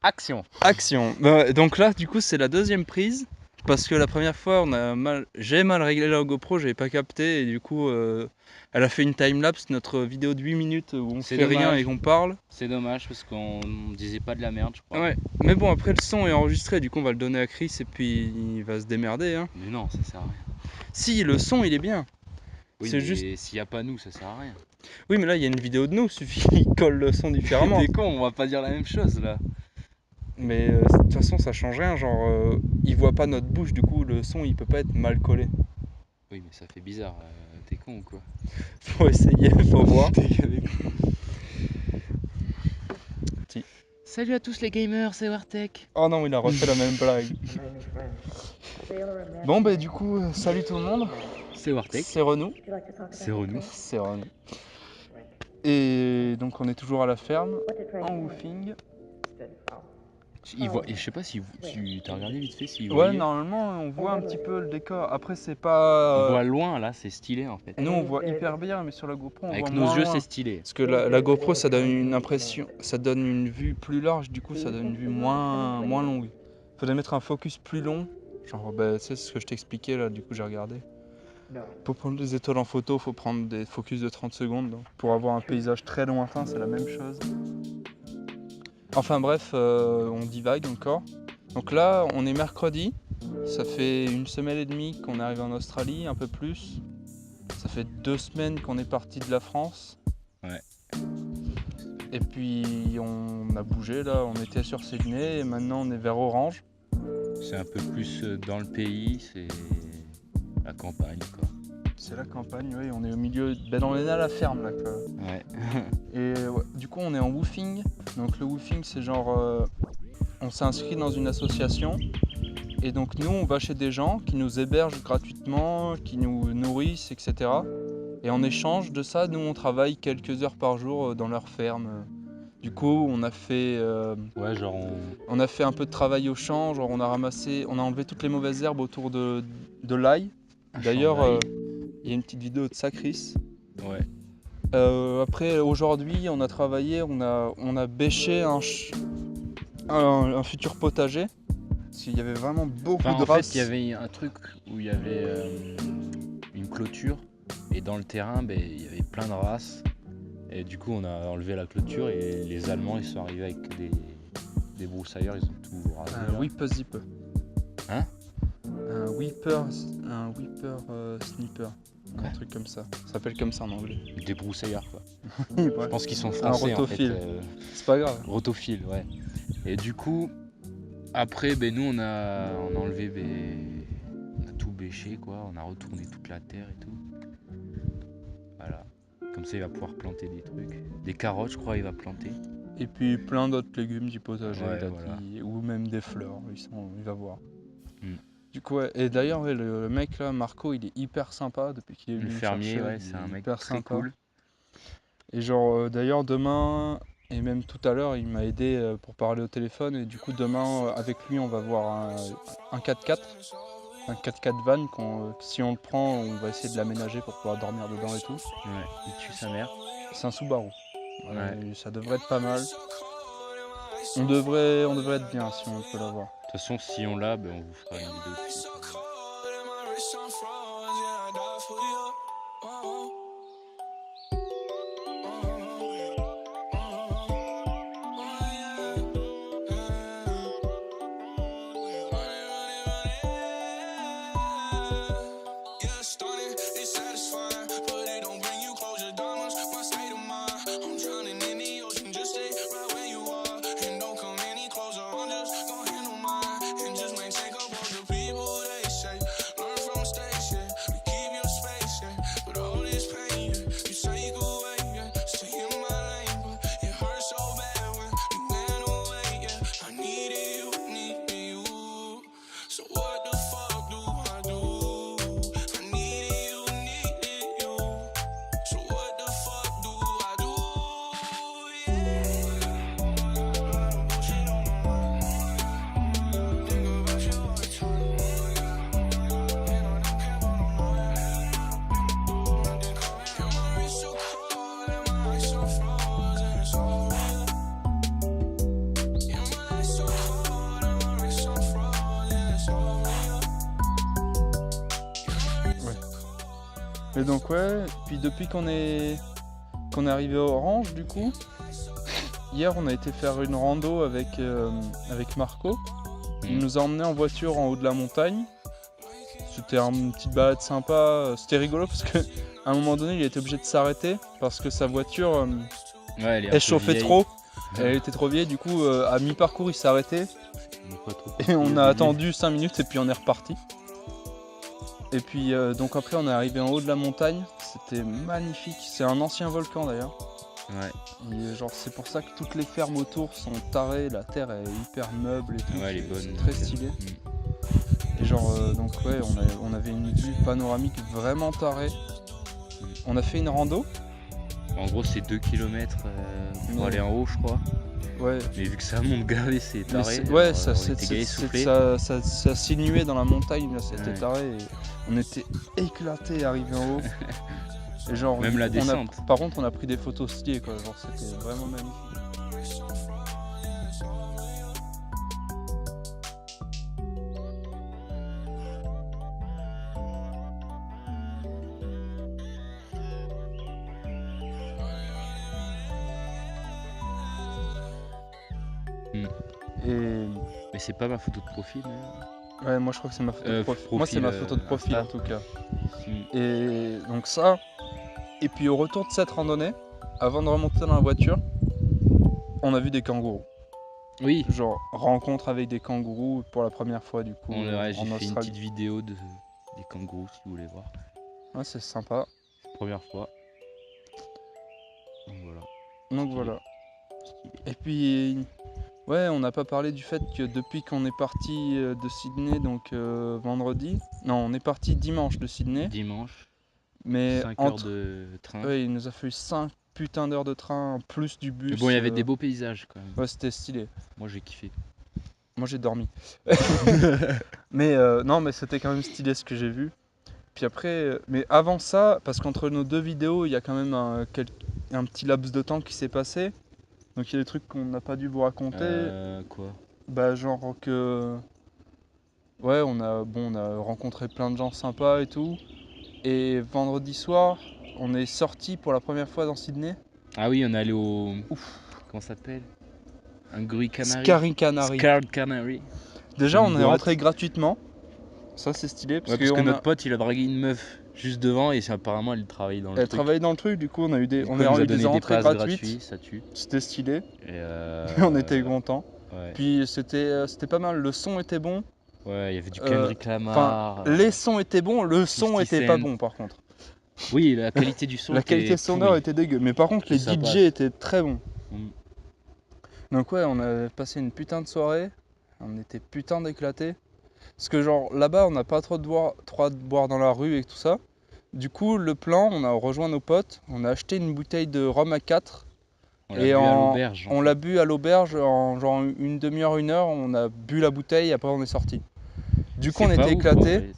Action. Action. Donc là, du coup, c'est la deuxième prise. Parce que la première fois, j'ai mal réglé la GoPro, j'avais pas capté. Et du coup, elle a fait une timelapse, notre vidéo de 8 minutes où on fait rien et qu'on parle. C'est dommage parce qu'on disait pas de la merde, je crois. Ouais, mais bon, après le son est enregistré, du coup, on va le donner à Chris et puis il va se démerder. Hein. Mais non, ça sert à rien. Si, le son, il est bien. Oui, c'est mais juste. s'il n'y a pas nous, ça sert à rien. Oui, mais là, il y a une vidéo de nous, suffit qu'il colle le son différemment. T'es con, on va pas dire la même chose là. Mais de toute façon, ça change rien. Genre, il voit pas notre bouche, du coup, le son, il peut pas être mal collé. Oui, mais ça fait bizarre. T'es con ou quoi? Faut essayer, faut voir. Salut à tous les gamers, c'est Wartech. Oh non, il a refait la même blague. Bon, bah, du coup, salut tout le monde. C'est Wartech. C'est Renou. C'est Renou. C'est Renou. Et donc, on est toujours à la ferme, en woofing. Et je sais pas si tu as regardé vite fait s'il Ouais, voyait. normalement, on voit un petit peu le décor. Après, c'est pas. On voit loin là, c'est stylé en fait. Nous, on voit hyper bien, mais sur la GoPro, on Avec voit nos moins yeux, loin. c'est stylé. Parce que la GoPro, ça donne une impression, ça donne une vue plus large, du coup, ça donne une vue moins longue. Faudrait mettre un focus plus long. Genre, bah, c'est ce que je t'expliquais là, du coup, j'ai regardé. Pour prendre des étoiles en photo, faut prendre des focus de 30 secondes. Donc, pour avoir un paysage très lointain, c'est la même chose. Enfin bref, on divague encore. Donc là, on est mercredi. Ça fait 1 semaine et demie qu'on est arrivé en Australie, un peu plus. Ça fait 2 semaines qu'on est parti de la France. Ouais. Et puis on a bougé là, on était sur Sydney et maintenant on est vers Orange. C'est un peu plus dans le pays, c'est la campagne quoi. C'est la campagne, oui, on est au milieu, on est à la ferme là quoi. Ouais. Et ouais, du coup on est en woofing. Donc le woofing c'est genre, on s'est inscrit dans une association. Et donc nous on va chez des gens qui nous hébergent gratuitement, qui nous nourrissent, etc. Et en échange de ça, nous on travaille quelques heures par jour dans leur ferme. Du coup on a fait, Ouais, genre on a fait un peu de travail au champ, genre on a enlevé toutes les mauvaises herbes autour de l'ail. D'ailleurs il y a une petite vidéo de ça Chris. Ouais. Après aujourd'hui on a travaillé, on a bêché un futur potager. Parce qu'il y avait vraiment beaucoup de races. En fait, il y avait un truc où il y avait une clôture et dans le terrain, il y avait plein de races. Et du coup, on a enlevé la clôture et les Allemands, ils sont arrivés avec des broussailleurs, ils ont tout rasé. Un whipper-zipper. Hein? Un whipper snipper. Un truc comme ça. Ça s'appelle comme ça en anglais. Des broussailleurs, quoi. Ouais. Je pense qu'ils sont français, en fait. C'est pas grave. Rotophile, ouais. Et du coup, après, nous, on a enlevé, on a tout bêché, quoi. On a retourné toute la terre et tout. Voilà. Comme ça, il va pouvoir planter des trucs. Des carottes, je crois, il va planter. Et puis plein d'autres légumes du potager, Ouais, il a voilà. dit, ou même des fleurs, il va voir. Mm. Du coup, ouais. Et d'ailleurs, ouais, le mec là, Marco, il est hyper sympa depuis qu'il est venu Le me fermier, chercher, ouais, c'est un mec hyper très sympa. cool. Et genre, d'ailleurs, demain, et même tout à l'heure, il m'a aidé pour parler au téléphone. Et du coup, demain, avec lui, on va voir un 4x4. Un 4x4 van, si on le prend, on va essayer de l'aménager pour pouvoir dormir dedans et tout. Ouais, il tue sa mère. C'est un Subaru. Ouais. Ça devrait être pas mal. On devrait être bien si on peut l'avoir. De toute façon, si on l'a, on vous fera une vidéo dessus. Et donc ouais, puis depuis qu'on est arrivé à Orange du coup, hier on a été faire une rando avec Marco. Il nous a emmenés en voiture en haut de la montagne. C'était une petite balade sympa, c'était rigolo parce qu'à un moment donné il était obligé de s'arrêter parce que sa voiture Ouais, elle chauffait trop, elle était trop vieille, du coup à mi-parcours il s'est arrêté et on a attendu 5 minutes et puis on est reparti. Et puis donc après on est arrivé en haut de la montagne, c'était magnifique, c'est un ancien volcan d'ailleurs. Ouais. Et genre c'est pour ça que toutes les fermes autour sont tarées, la terre est hyper meuble et tout, Ouais, elle est bonne. c'est très stylé. Et genre donc ouais on avait une vue panoramique vraiment tarée. On a fait une rando. En gros c'est 2 km pour aller en haut je crois. Ouais. Mais vu que ça monte gavé c'est taré. Ouais, ça sinuait dans la montagne, là, c'était taré. Et on était éclatés arrivés en haut. Et genre, même la descente. Par contre on a pris des photos stylées quoi, genre c'était vraiment magnifique. Mais c'est pas ma photo de profil. Mais... Ouais, moi je crois que c'est ma photo de profil. Moi c'est ma photo de profil en tout cas. Et donc ça, et puis au retour de cette randonnée, avant de remonter dans la voiture, on a vu des kangourous. Oui. Genre rencontre avec des kangourous pour la première fois du coup. J'ai fait une petite vidéo des kangourous si vous voulez voir. Ouais, c'est sympa. Première fois. Donc voilà. Donc voilà. Et puis ouais, on n'a pas parlé du fait que depuis qu'on est parti de Sydney, donc vendredi, non, on est parti dimanche de Sydney. Dimanche. Mais 5 heures de train. Ouais, il nous a fallu 5 putains d'heures de train, plus du bus. Mais bon, il y avait des beaux paysages quand même. Ouais, c'était stylé. Moi j'ai kiffé. Moi j'ai dormi. Mais non, mais c'était quand même stylé ce que j'ai vu. Puis après, mais avant ça, parce qu'entre nos deux vidéos, il y a quand même un petit laps de temps qui s'est passé. Donc il y a des trucs qu'on n'a pas dû vous raconter. Quoi ? Bah genre que... Ouais, on a rencontré plein de gens sympas et tout. Et vendredi soir, on est sorti pour la première fois dans Sydney. Ah oui, on est allé au... Comment ça s'appelle ? Un Gruy Canary. Scarred Canary. Déjà, on est rentré gratuitement. Ça, c'est stylé. Parce que notre pote, il a dragué une meuf juste devant et apparemment, elle travaillait dans le truc. Elle travaillait dans le truc, du coup, on a eu des entrées gratuites. Ça tue. C'était stylé. Et on était contents. Ouais. Puis c'était pas mal, le son était bon. Ouais, il y avait du Kendrick Lamar. Les sons étaient bons, le son était pas bon par contre. Oui, la qualité du son. La qualité sonore était dégueu, mais par contre les DJ étaient très bons. Donc ouais, on a passé une putain de soirée, on était putain d'éclatés. Parce que genre là-bas on n'a pas trop de boire dans la rue et tout ça. Du coup le plan, on a rejoint nos potes, on a acheté une bouteille de rhum à 4. On l'a bu à l'auberge en genre une demi-heure, 1 heure, on a bu la bouteille et après on est sorti. Du coup on était éclatés.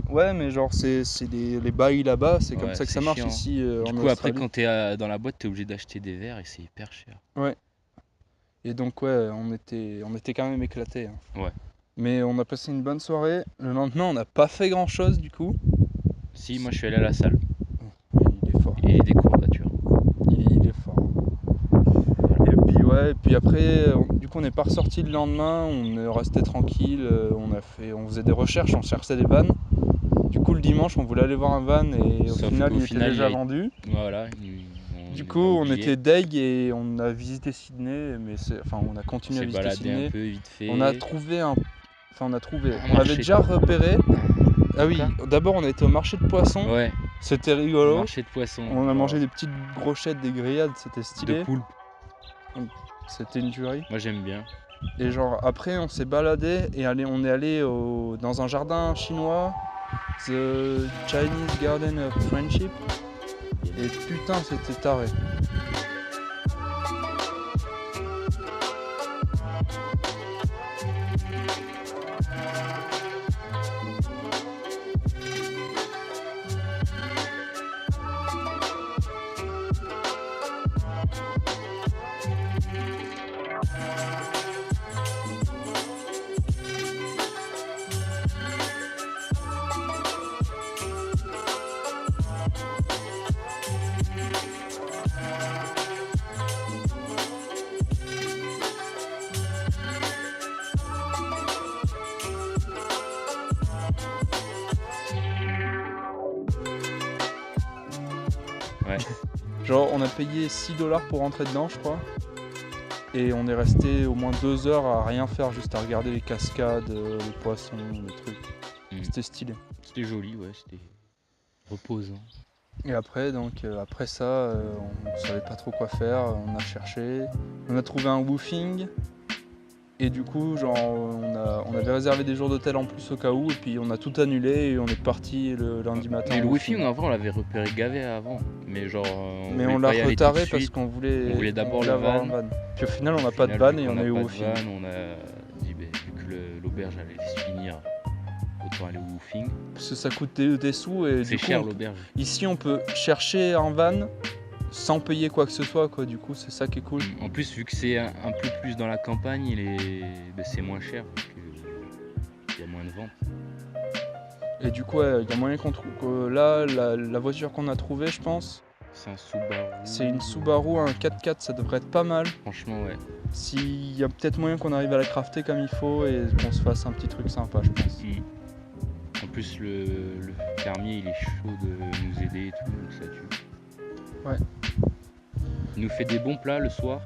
Ouais, mais genre c'est les bails là-bas, c'est comme ça que ça marche chiant. Ici en Australie. Du coup après quand t'es dans la boîte t'es obligé d'acheter des verres et c'est hyper cher. Ouais. Et donc ouais, on était quand même éclatés. Hein. Ouais. Mais on a passé une bonne soirée. Le lendemain on n'a pas fait grand chose du coup. Si, moi je suis allé à la salle. Il est fort. Et des courbatures. Il est fort. Et puis après, du coup on n'est pas ressorti le lendemain, on est resté tranquille, on faisait des recherches, on cherchait des vannes. Du coup le dimanche on voulait aller voir un van et au final il était déjà vendu. Voilà. Du coup on était deg et on a visité Sydney, mais on a continué à visiter Sydney. Un peu vite fait. On l'avait déjà repéré. Ah oui, d'abord on a été au marché de poissons. Ouais. C'était rigolo. Marché de poissons. On a mangé des petites brochettes, des grillades, c'était stylé. De poulpe. C'était une tuerie. Moi j'aime bien. Et genre après on s'est baladé et on est allé dans un jardin chinois, The Chinese Garden of Friendship. Et putain c'était taré. Genre on a payé 6$ pour rentrer dedans je crois. Et on est resté au moins 2 heures à rien faire, juste à regarder les cascades, les poissons, les trucs. C'était stylé. C'était joli, ouais, c'était reposant. Et après, donc, après ça, on savait pas trop quoi faire, on a cherché. On a trouvé un woofing. Et du coup, genre, on avait réservé des jours d'hôtel en plus au cas où. Et puis on a tout annulé et on est parti le lundi matin. Mais le au woofing, en vrai, on l'avait repéré gavé avant. Mais genre, Mais voulait on pas l'a y aller tout retardé de parce suite. qu'on voulait d'abord le avoir van. un van. Puis au final, on n'a Au pas de final, van vu et qu'on on n'a est au pas de woofing. van, on a dit, vu que l'auberge allait se finir, autant aller au woofing. Parce que ça coûte des sous et C'est du coup, cher l'auberge. ici on peut chercher un van sans payer quoi que ce soit quoi. Du coup, c'est ça qui est cool. En plus, vu que c'est un peu plus dans la campagne, c'est moins cher. Il y a moins de ventes. Et du coup, il y a moyen qu'on trouve que là, la voiture qu'on a trouvée, je pense, C'est un Subaru. c'est une Subaru, un 4x4, ça devrait être pas mal. Franchement, ouais. S'il y a peut-être moyen qu'on arrive à la crafter comme il faut et qu'on se fasse un petit truc sympa, je pense. En plus, le fermier, il est chaud de nous aider et tout, donc ça tue. Ouais. Il nous fait des bons plats le soir.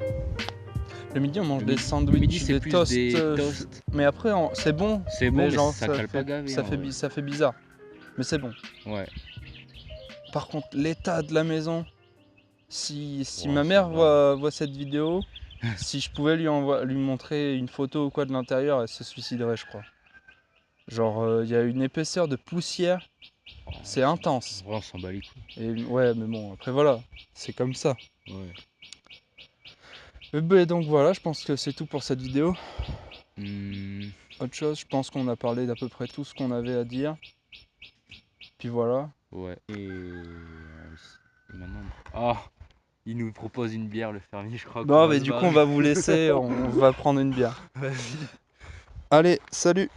Le midi, on mange des Le sandwichs, midi, c'est des plus toasts. des toasts. Mais après, c'est bon. C'est bon, mais genre, ça cale pas gavé. ça fait bizarre. Mais c'est bon. Ouais. Par contre, l'état de la maison, si Ouais, ma ça mère va. voit cette vidéo, si je pouvais lui montrer une photo ou quoi de l'intérieur, elle se suiciderait, je crois. Genre, il y a une épaisseur de poussière, c'est intense. Ouais, on s'en bat les couilles. Et ouais, mais bon, après voilà, c'est comme ça. Ouais. Et donc voilà, je pense que c'est tout pour cette vidéo. Hmm, Autre chose, je pense qu'on a parlé d'à peu près tout ce qu'on avait à dire. Puis voilà. ouais. Et maintenant. Ah, il nous propose une bière, le fermier, je crois. Bon, mais du coup, on va vous laisser, on va prendre une bière. Vas-y. Allez, salut!